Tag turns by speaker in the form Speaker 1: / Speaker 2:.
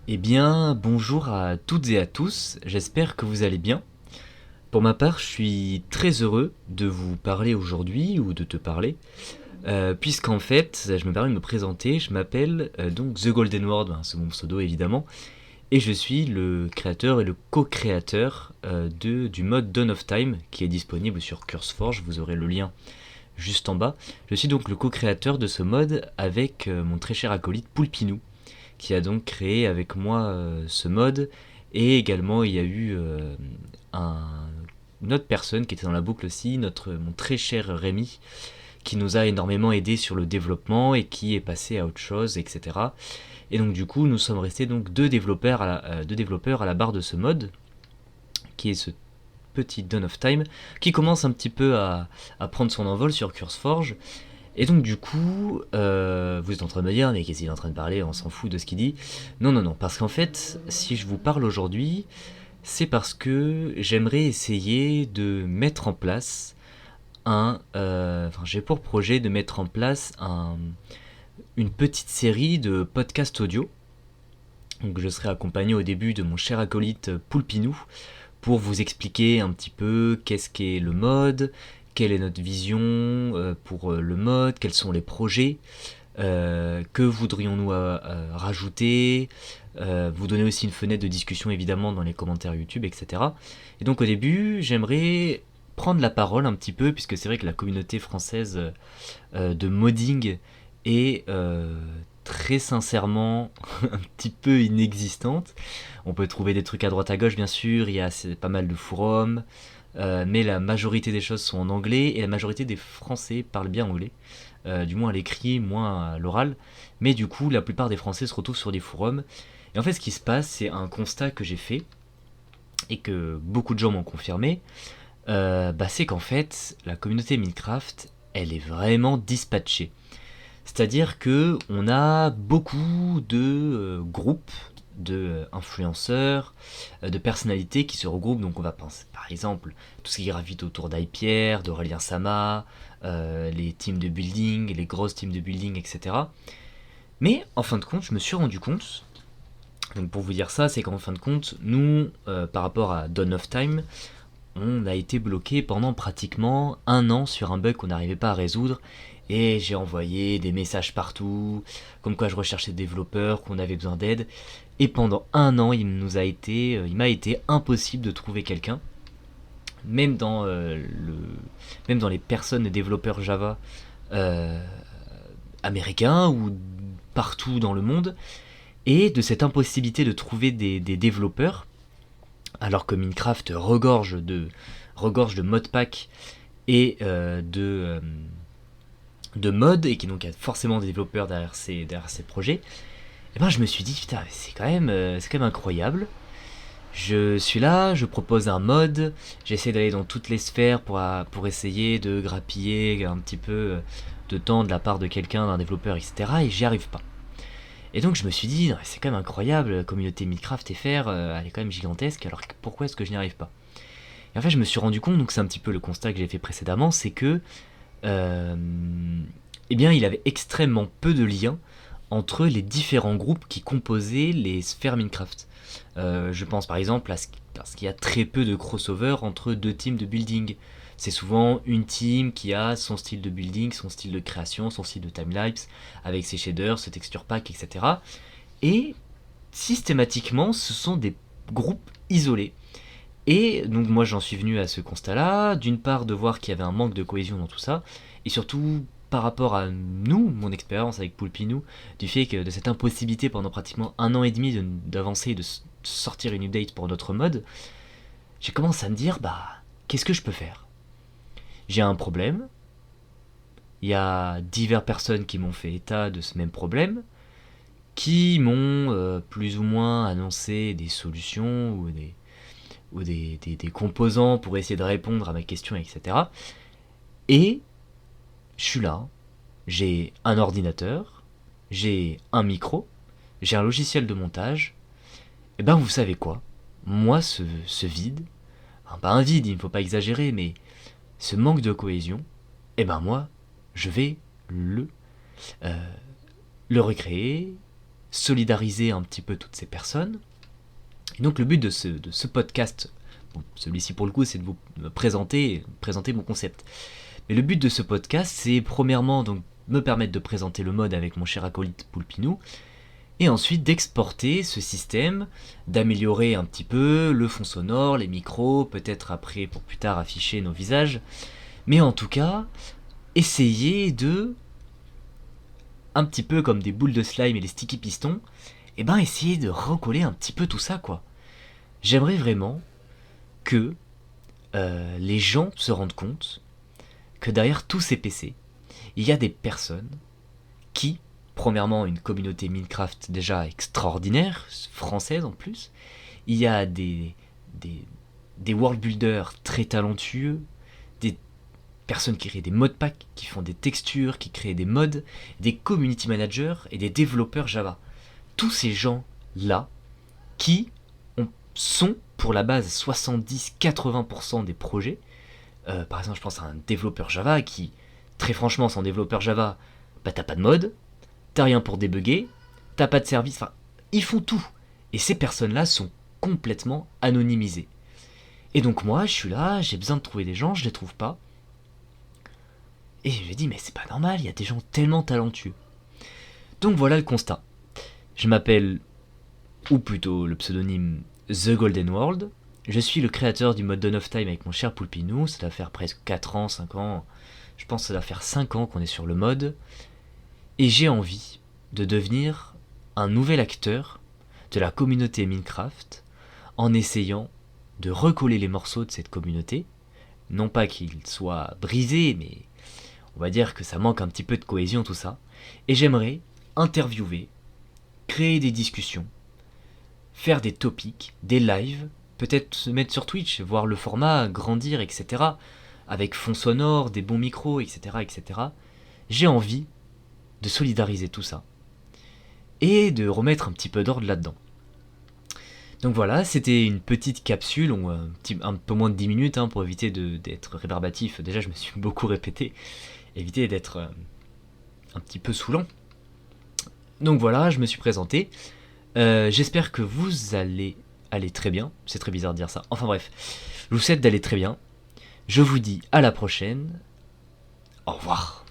Speaker 1: Eh bien, bonjour à toutes et à tous, j'espère que vous allez bien. Pour ma part, je suis très heureux de vous parler aujourd'hui, ou de te parler, puisqu'en fait, je me permets de me présenter, je m'appelle donc The Golden World, c'est mon pseudo évidemment, et je suis le créateur et le co-créateur du mode Dawn of Time, qui est disponible sur CurseForge, vous aurez le lien juste en bas. Je suis donc le co-créateur de ce mode avec mon très cher acolyte Poulpinou, qui a donc créé avec moi ce mode. Et également, il y a eu un, une autre personne qui était dans la boucle aussi, mon très cher Rémi, qui nous a énormément aidé sur le développement et qui est passé à autre chose, etc. Et donc du coup, nous sommes restés donc deux développeurs à la barre de ce mode, qui est ce petit Dawn of Time, qui commence un petit peu à prendre son envol sur CurseForge. Et donc du coup, vous êtes en train de me dire, mais qu'est-ce qu'il est en train de parler, on s'en fout de ce qu'il dit. Non, non, non, parce qu'en fait, si je vous parle aujourd'hui, c'est parce que j'aimerais essayer de mettre en place j'ai pour projet de mettre en place une petite série de podcasts audio. Donc je serai accompagné au début de mon cher acolyte Poulpinou, pour vous expliquer un petit peu qu'est-ce qu'est le mode, quelle est notre vision pour le mode, quels sont les projets, que voudrions-nous rajouter, vous donner aussi une fenêtre de discussion évidemment dans les commentaires YouTube, etc. Et donc au début, j'aimerais prendre la parole un petit peu, puisque c'est vrai que la communauté française de modding est très sincèrement un petit peu inexistante. On peut trouver des trucs à droite à gauche, bien sûr, il y a pas mal de forums, mais la majorité des choses sont en anglais et la majorité des Français parlent bien anglais, du moins à l'écrit, moins à l'oral. Mais du coup, la plupart des Français se retrouvent sur des forums. Et en fait, ce qui se passe, c'est un constat que j'ai fait et que beaucoup de gens m'ont confirmé, c'est qu'en fait, la communauté Minecraft, elle est vraiment dispatchée. C'est-à-dire que on a beaucoup de groupes de influenceurs, de personnalités qui se regroupent. Donc on va penser par exemple tout ce qui gravite autour d'Hypierre, d'Aurélien Sama, les teams de building, les grosses teams de building, etc. Mais en fin de compte, je me suis rendu compte, donc pour vous dire ça, c'est qu'en fin de compte, nous, par rapport à Dawn of Time, on a été bloqué pendant pratiquement un an sur un bug qu'on n'arrivait pas à résoudre. Et j'ai envoyé des messages partout, comme quoi je recherchais des développeurs, qu'on avait besoin d'aide. Et pendant un an, il m'a été impossible de trouver quelqu'un, même même dans les personnes, les développeurs Java euh, américains ou partout dans le monde. Et de cette impossibilité de trouver des développeurs, alors que Minecraft regorge de modpacks et de mods, et qui donc a forcément des développeurs derrière ces projets, et ben je me suis dit, putain, c'est quand même incroyable. Je suis là, je propose un mod, j'essaie d'aller dans toutes les sphères pour essayer de grappiller un petit peu de temps de la part de quelqu'un, d'un développeur, etc. Et j'y arrive pas. Et donc je me suis dit, non, c'est quand même incroyable, la communauté Minecraft FR, elle est quand même gigantesque, alors pourquoi est-ce que je n'y arrive pas? Et en fait, je me suis rendu compte, donc c'est un petit peu le constat que j'ai fait précédemment, c'est que, euh, eh bien, il avait extrêmement peu de liens entre les différents groupes qui composaient les sphères Minecraft. Je pense par exemple parce qu'il y a très peu de crossover entre deux teams de building. C'est souvent une team qui a son style de building, son style de création, son style de timelapse, avec ses shaders, ses texture pack, etc. Et systématiquement, ce sont des groupes isolés. Et donc moi j'en suis venu à ce constat-là, d'une part de voir qu'il y avait un manque de cohésion dans tout ça, et surtout par rapport à nous, mon expérience avec Poulpinou, du fait que de cette impossibilité pendant pratiquement un an et demi d'avancer et de sortir une update pour notre mode, j'ai commencé à me dire, qu'est-ce que je peux faire? J'ai un problème, il y a diverses personnes qui m'ont fait état de ce même problème, qui m'ont plus ou moins annoncé des solutions ou des composants pour essayer de répondre à ma question, etc. Et je suis là, j'ai un ordinateur, j'ai un micro, j'ai un logiciel de montage. Et ben vous savez quoi? Moi, ce vide, enfin, pas un vide, il ne faut pas exagérer, mais ce manque de cohésion, et ben moi, je vais le, euh, le recréer, solidariser un petit peu toutes ces personnes. Et donc le but de ce podcast, bon, celui-ci pour le coup c'est de vous présenter mon concept. Mais le but de ce podcast c'est premièrement donc me permettre de présenter le mode avec mon cher acolyte Poulpinou, et ensuite d'exporter ce système, d'améliorer un petit peu le fond sonore, les micros, peut-être après pour plus tard afficher nos visages, mais en tout cas essayer de, un petit peu comme des boules de slime et les sticky pistons, et ben essayer de recoller un petit peu tout ça quoi. J'aimerais vraiment que les gens se rendent compte que derrière tous ces PC, il y a des personnes qui, premièrement, une communauté Minecraft déjà extraordinaire, française en plus, il y a des world builders très talentueux, des personnes qui créent des modpacks, qui font des textures, qui créent des mods, des community managers et des développeurs Java. Tous ces gens-là qui sont pour la base 70-80% des projets. Par exemple, je pense à un développeur Java qui, très franchement, sans développeur Java, bah t'as pas de mode, t'as rien pour débugger, t'as pas de service, enfin, ils font tout. Et ces personnes-là sont complètement anonymisées. Et donc moi, je suis là, j'ai besoin de trouver des gens, je les trouve pas. Et je me dis, mais c'est pas normal, il y a des gens tellement talentueux. Donc voilà le constat. Je m'appelle, ou plutôt le pseudonyme The Golden World. Je suis le créateur du mode Dawn of Time avec mon cher Poulpinou. Ça doit faire presque 4 ans, 5 ans. Je pense que ça doit faire 5 ans qu'on est sur le mode. Et j'ai envie de devenir un nouvel acteur de la communauté Minecraft en essayant de recoller les morceaux de cette communauté. Non pas qu'ils soient brisés, mais on va dire que ça manque un petit peu de cohésion tout ça. Et j'aimerais interviewer, créer des discussions, faire des topics, des lives, peut-être se mettre sur Twitch, voir le format grandir, etc. Avec fond sonore, des bons micros, etc. etc. J'ai envie de solidariser tout ça et de remettre un petit peu d'ordre là-dedans. Donc voilà, c'était une petite capsule, un peu moins de 10 minutes pour éviter d'être rébarbatif. Déjà, je me suis beaucoup répété, éviter d'être un petit peu saoulant. Donc voilà, je me suis présenté. J'espère que vous allez aller très bien. C'est très bizarre de dire ça. Enfin bref, je vous souhaite d'aller très bien. Je vous dis à la prochaine. Au revoir.